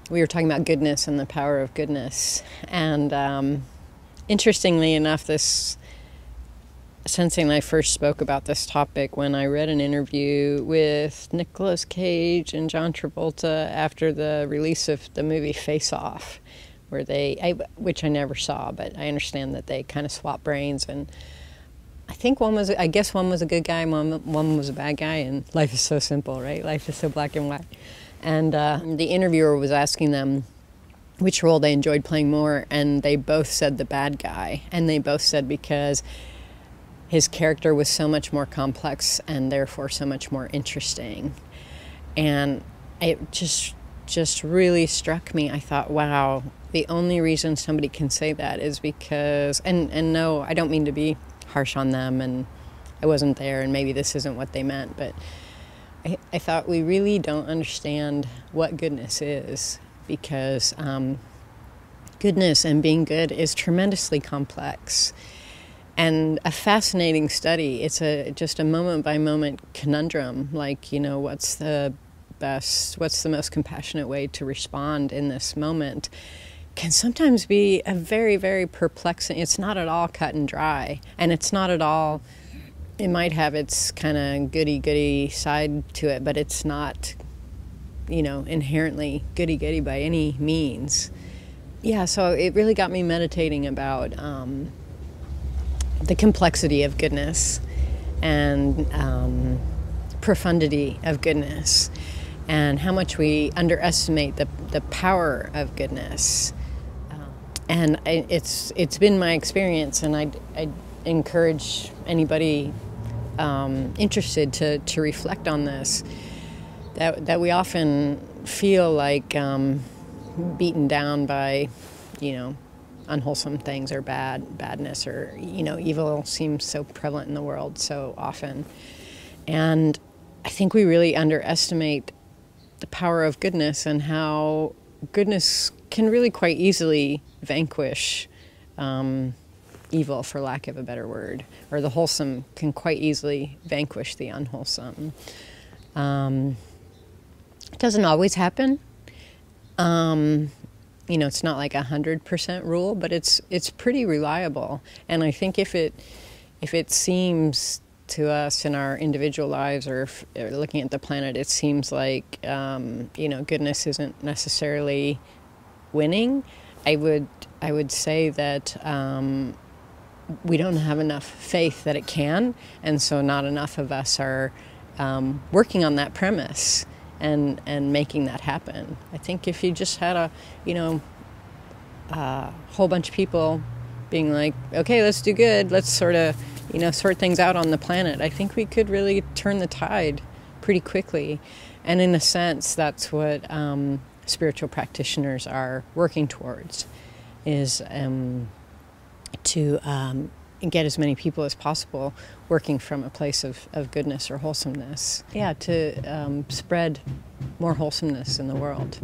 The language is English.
we were talking about goodness and the power of goodness. And interestingly enough, sensing I first spoke about this topic when I read an interview with Nicolas Cage and John Travolta after the release of the movie Face Off, where which I never saw, but I understand that they kind of swap brains, and I think one was a good guy, one was a bad guy, and life is so simple, right? Life is so black and white. And the interviewer was asking them which role they enjoyed playing more, and they both said the bad guy, and they both said because his character was so much more complex and therefore so much more interesting. And it just really struck me. I thought, wow, the only reason somebody can say that is because, and no, I don't mean to be harsh on them, and I wasn't there, and maybe this isn't what they meant, but I thought we really don't understand what goodness is, because goodness and being good is tremendously complex and a fascinating study. It's just a moment-by-moment conundrum, like, what's the most compassionate way to respond in this moment can sometimes be a very, very perplexing. It's not at all cut and dry, and it's not at all, it might have its kind of goody-goody side to it, but it's not, inherently goody-goody by any means. Yeah, so it really got me meditating about the complexity of goodness and profundity of goodness, and how much we underestimate the power of goodness. And it's been my experience, and I'd encourage anybody interested to reflect on this, that we often feel like beaten down by, unwholesome things or badness, or, evil seems so prevalent in the world so often. And I think we really underestimate the power of goodness, and how goodness can really quite easily vanquish evil, for lack of a better word, or the wholesome can quite easily vanquish the unwholesome. It doesn't always happen. It's not like 100% rule, but it's pretty reliable. And I think if it seems to us in our individual lives, or if looking at the planet, it seems like goodness isn't necessarily winning, I would say that we don't have enough faith that it can, and so not enough of us are working on that premise and making that happen. I think if you just had a whole bunch of people being like, okay, let's do good, let's sort of sort things out on the planet, I think we could really turn the tide pretty quickly. And in a sense, that's what spiritual practitioners are working towards, is to get as many people as possible working from a place of goodness or wholesomeness. Yeah, to spread more wholesomeness in the world.